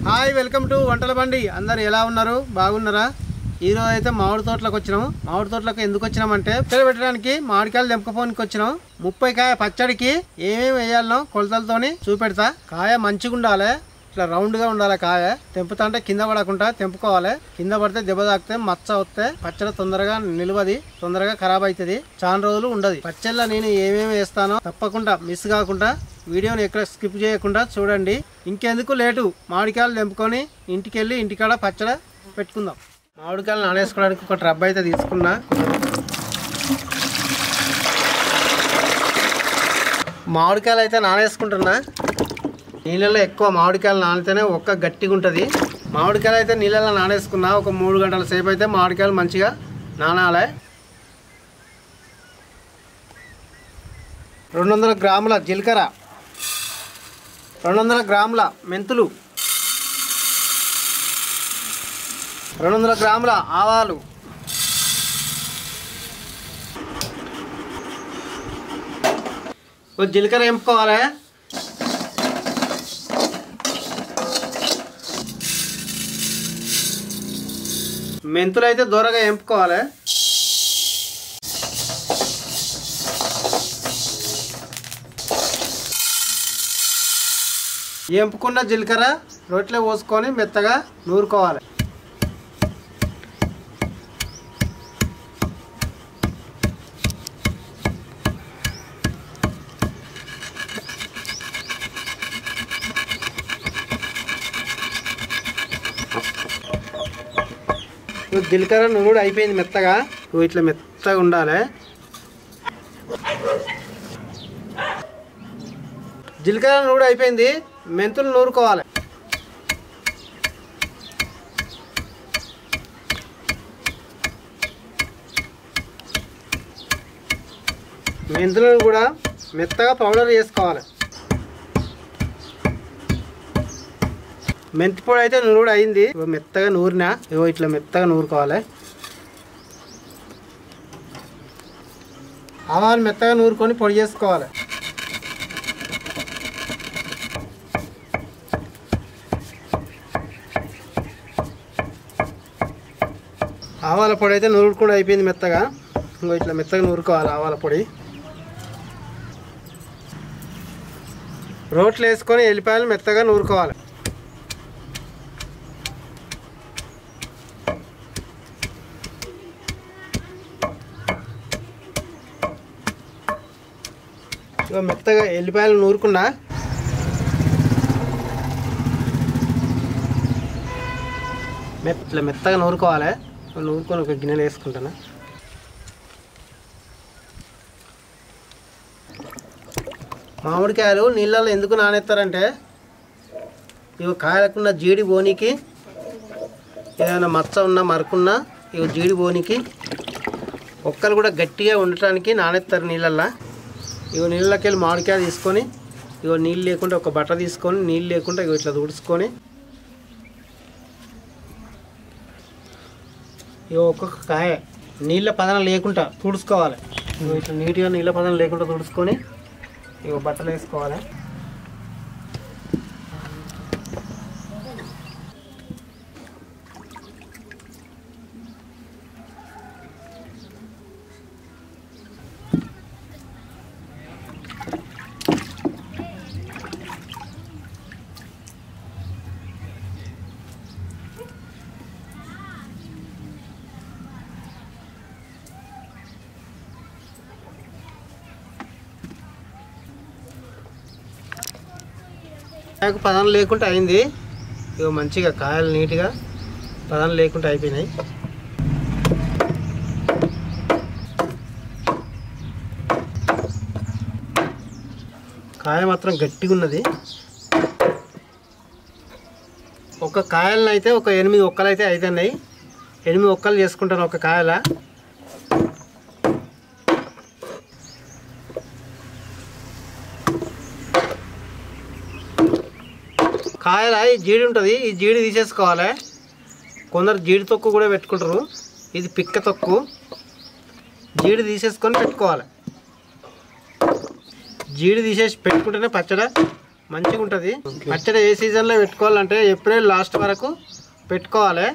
Hi welcome to వంటల బండి. అందరు ఎలా ఉన్నారు? బాగున్నారా? ఈరోజు అయితే మామిడి తోటలకు వచ్చినాము. మామిడి తోటలకు ఎందుకు వచ్చినామంటే పిల్లలు పెట్టడానికి మామిడికాయలు తెంపుకోనికి వచ్చినాం. 30 కాయ పచ్చడికి ఏమేమి వేయాలనో కొలతలతోని చూపెడతా. కాయ మంచిగా ఉండాలి, ఇట్లా రౌండ్గా ఉండాలి. కాయ తెంపుతా అంటే కింద పడకుండా తెంపుకోవాలి. కింద పడితే దెబ్బ తాకితే మచ్చ వస్తే పచ్చడి తొందరగా నిలవది, తొందరగా ఖరాబ్ అవుతుంది, చాలా రోజులు ఉండదు. పచ్చళ్ళ నేను ఏమేమి వేస్తానో తప్పకుండా మిస్ కాకుండా వీడియోని ఎక్కడ స్కిప్ చేయకుండా చూడండి. ఇంకెందుకు లేటు, మామిడికాయలు తెంపుకొని ఇంటికి వెళ్ళి ఇంటికాడ పచ్చడి పెట్టుకుందాం. మామిడికాయలు నానేసుకోవడానికి ఒక ట్రబ్ అయితే తీసుకున్నా. మామిడికాయలు అయితే నానేసుకుంటున్నా. నీళ్ళలో ఎక్కువ మామిడికాయలు నానితేనే ఒక్క గట్టిగా ఉంటుంది. మామిడికాయలు అయితే నీళ్ళలో నానేసుకున్నా. ఒక 3 గంటల సేపు అయితే మామిడికాయలు మంచిగా నానాలి. 200 గ్రాముల జీలకర్ర, 200 గ్రాముల మెంతులు, 200 గ్రాముల ఆవాలు, జీలకర్ర ఎంపుకోవాలి. మెంతులు అయితే దూరగా ఎంపుకోవాలి. ఎంపుకున్న జీలకర్ర రొట్టెలో పోసుకొని మెత్తగా నూరుకోవాలి. జీలకర్ర నూరుడు అయిపోయింది మెత్తగా. ఇట్లా మెత్తగా ఉండాలి. జీలకర్ర నూరుడు అయిపోయింది. మెంతులు నూరుకోవాలి. మెంతులను కూడా మెత్తగా పౌడర్ చేసుకోవాలి. మెంతి పొడి అయితే నూరుడు అయింది. మెత్తగా నూరినా ఇట్లా మెత్తగా నూరుకోవాలి. ఆవాలు మెత్తగా నూరుకొని పొడి చేసుకోవాలి. ఆవాల పొడి అయితే నూరుడు కూడా అయిపోయింది మెత్తగా. ఇట్లా మెత్తగా నూరుకోవాలి ఆవాల పొడి. రోట్లు వేసుకొని ఎల్లిపాయలు మెత్తగా నూరుకోవాలి. మెత్తగా ఎల్లిపాయలు నూరుకున్నా. ఇట్లా మెత్తగా నూరుకోవాలి. నూరుకొని ఒక గిన్నెలు వేసుకుంటాను. మామిడికాయలు నీళ్ళలో ఎందుకు నానేస్తారంటే ఇవి కాయలకున్న జీడి బోనికి, ఏదైనా మచ్చ ఉన్నా మరకున్నా ఇవి జీడి బోనికి, ఒక్కలు కూడా గట్టిగా ఉండటానికి నానేస్తారు నీళ్ళల్లో. ఇగో నీళ్ళకి వెళ్ళి మామిడికాయ తీసుకొని ఇగో నీళ్ళు లేకుండా ఒక బట్ట తీసుకొని నీళ్ళు లేకుండా ఇగో ఇట్లా తుడుచుకొని ఇగో ఒక్కొక్క కాయ నీళ్ళ పదన లేకుండా తుడుచుకోవాలి. ఇగో ఇట్లా నీట్గా నీళ్ళ పదన లేకుండా తుడుచుకొని ఇగో బట్టలు వేసుకోవాలి. కాయకు పదం లేకుండా అయింది. ఇగో మంచిగా కాయలు నీట్గా పదం లేకుండా అయిపోయినాయి. కాయ మాత్రం గట్టిగా ఉన్నది. ఒక కాయలను అయితే ఒక 8 ఒక్కలు అయితే అవుతున్నాయి. 8 ఒక్కలు చేసుకుంటాను ఒక కాయల. కాయల ఈ జీడి ఉంటుంది, ఈ జీడి తీసేసుకోవాలి. కొందరు జీడి తొక్కు కూడా పెట్టుకుంటారు. ఇది పిక్క తొక్కు. జీడి తీసేసుకొని పెట్టుకోవాలి. జీడి తీసేసి పెట్టుకుంటేనే పచ్చడి మంచిగా ఉంటుంది. పచ్చడి ఏ సీజన్లో పెట్టుకోవాలంటే ఏప్రిల్ లాస్ట్ వరకు పెట్టుకోవాలి.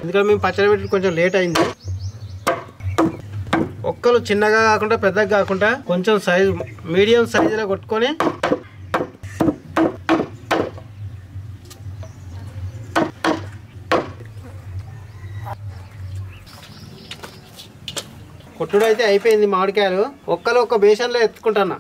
ఎందుకంటే మేము పచ్చడి పెట్టి కొంచెం లేట్ అయింది. ఒక్కలు చిన్నగా కాకుండా పెద్దగా కాకుండా కొంచెం సైజు మీడియం సైజులో కొట్టుకొని కొట్టుడు అయితే అయిపోయింది. మామిడికాయలు ఒక్కలు ఒక బేసన్లో ఎత్తుకుంటున్నా.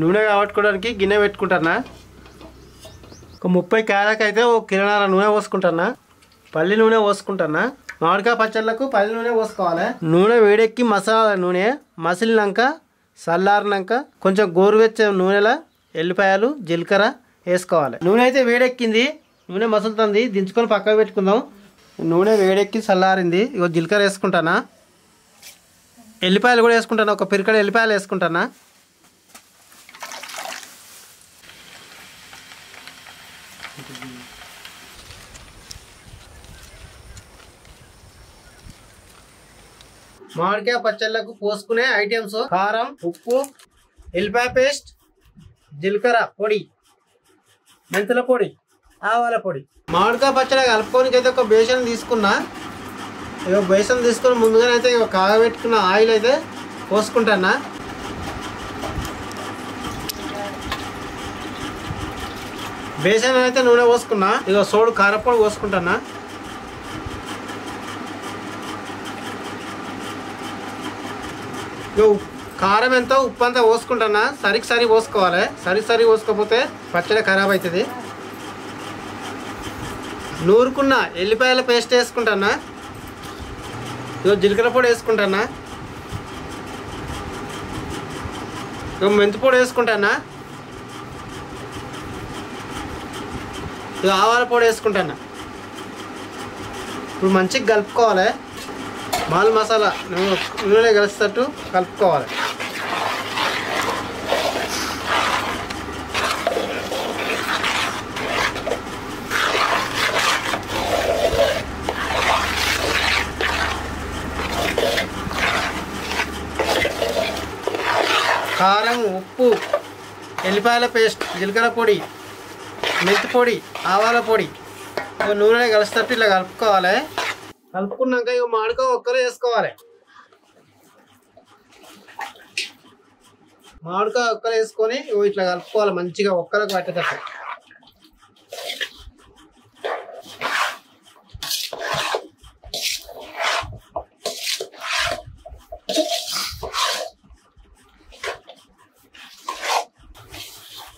నూనె కావట్టుకోవడానికి గిన్నె పెట్టుకుంటున్నా. ఒక 30 కాయలకు అయితే ఒక కిలోన్నర నూనె పోసుకుంటున్నా. పల్లి నూనె పోసుకుంటున్నా. మామిడికాయ పచ్చళ్ళకు పల్లి నూనె పోసుకోవాలి. నూనె వేడెక్కి మసాలా నూనె మసిలినాక చల్లారినాక కొంచెం గోరువెచ్చ నూనెలో ఎల్లిపాయలు జీలకర్ర వేసుకోవాలి. నూనె అయితే వేడెక్కింది. నూనె మసులుతుంది. దించుకొని పక్కకు పెట్టుకుందాం. నూనె వేడెక్కి చల్లారింది. ఇగో జీలకర్ర వేసుకుంటానా. ఎల్లిపాయలు కూడా వేసుకుంటాను. ఒక పిరికడ ఎల్లిపాయలు వేసుకుంటానా. మామిడికాయ పచ్చళ్ళకు పోసుకునే ఐటమ్స్ కారం, ఉప్పు, ఎల్లిపాయ పేస్ట్, జీలకర్ర పొడి, మెంతుల పొడి, ఆవాల పొడి. మామిడికాయ పచ్చడి కలుపుకోనికి అయితే ఒక బేసన్ తీసుకున్నా. ఇక బేసన్ తీసుకుని ముందుగానే అయితే ఇక కాగబెట్టుకున్న ఆయిల్ అయితే పోసుకుంటానా. బేసన్ అయితే నూనె పోసుకున్నా. ఇక సోడు కారపొడి పోసుకుంటానా. కారం ఎంతో ఉప్పు అంతా పోసుకుంటున్నా. సరి పోసుకోవాలి. సరి పోసుకోకపోతే పచ్చడి ఖరాబ్ అవుతుంది. నూరుకున్న ఎల్లిపాయల పేస్ట్ వేసుకుంటున్నా. ఇగో జీలకర్ర పొడి వేసుకుంటున్నా. ఇగో మెంతి పొడి వేసుకుంటున్నా. ఇగో ఆవాల పొడి వేసుకుంటున్నా. ఇప్పుడు మంచిగా కలుపుకోవాలి. మాల్ మసాలా నూనె కలిసేటట్టు కలుపుకోవాలి. కారం, ఉప్పు, ఎల్లిపాయల పేస్ట్, జీలకర్ర పొడి, మెంతి పొడి, ఆవాల పొడి నూనె కలిసేటట్టు ఇలా కలుపుకోవాలి. కలుపుకున్నాక ఇక మామిడికాయ ఒక్కరు వేసుకోవాలి. మామిడికాయ ఒక్కరు వేసుకొని ఇట్లా కలుపుకోవాలి. మంచిగా ఒక్కరికి పట్టేటట్టు.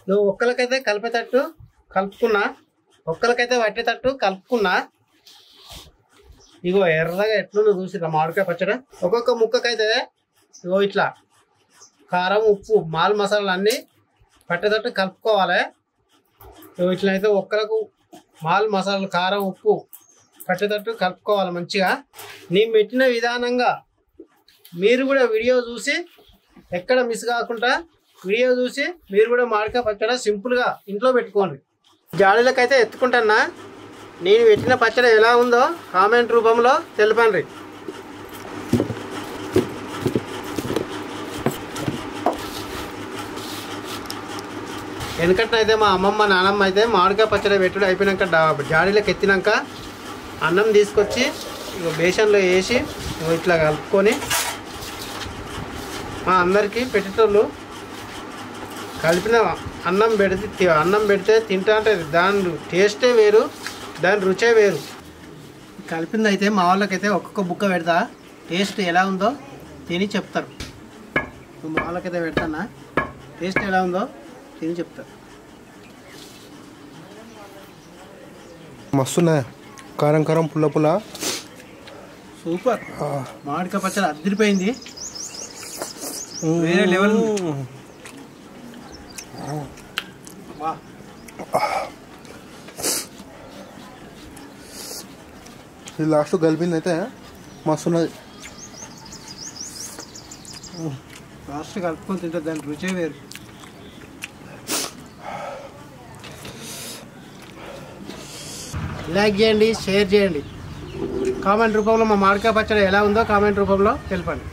నువ్వు ఒక్కరికైతే కలిపేటట్టు కలుపుకున్నా. ఒక్కరికైతే పట్టేటట్టు కలుపుకున్నా. ఇగో ఎర్రగా ఎట్లుందో చూసిరా మామిడికాయ పచ్చడి. ఒక్కొక్క ముక్కకైతే ఇగో ఇట్లా కారం, ఉప్పు, మాల్ మసాలాలు అన్నీ పట్టేటట్టు కలుపుకోవాలి. ఇగో ఇట్లా అయితే ఒక్కలకు మాల్ మసాలాలు, కారం, ఉప్పు పట్టేటట్టు కలుపుకోవాలి మంచిగా. నేను పెట్టిన విధానంగా మీరు కూడా వీడియో చూసి ఎక్కడ మిస్ కాకుండా వీడియో చూసి మీరు కూడా మామిడికాయ పచ్చడి సింపుల్గా ఇంట్లో పెట్టుకోండి. జాడీలకైతే ఎత్తుకుంటున్నా. నేను పెట్టిన పచ్చడి ఎలా ఉందో కామెంట్ రూపంలో తెలపండి. ఎందుకంటే మా అమ్మమ్మ నానమ్మ అయితే మామిడికాయ పచ్చడి పెట్టుడు అయిపోయినాక జాడీలకు ఎత్తినాక అన్నం తీసుకొచ్చి బేసన్లో వేసి ఇట్లా కలుపుకొని మా అందరికీ పెట్టేటోళ్ళు. కలిపిన అన్నం పెడితే తింటా అంటే దాని టేస్టే వేరు, దాని రుచే వేరు. కలిపింది అయితే మా వాళ్ళకైతే ఒక్కొక్క బుక్క పెడతా. టేస్ట్ ఎలా ఉందో తిని చెప్తారు. మా వాళ్ళకైతే పెడతానా, టేస్ట్ ఎలా ఉందో తిని చెప్తారు. మస్తున్నాయి. కారం కారం, పుల్ల పుల్ల, సూపర్. మామిడికాయ పచ్చడి అదిరిపోయింది. వేరే లెవెల్. ఇది లాస్ట్ కలిపింది అయితే మస్తున్నది. లాస్ట్ కలుపుకొని తింటే దాని రుచే వేరు. లైక్ చేయండి, షేర్ చేయండి. కామెంట్ రూపంలో మా మామిడికాయ పచ్చడి ఎలా ఉందో కామెంట్ రూపంలో తెలపండి.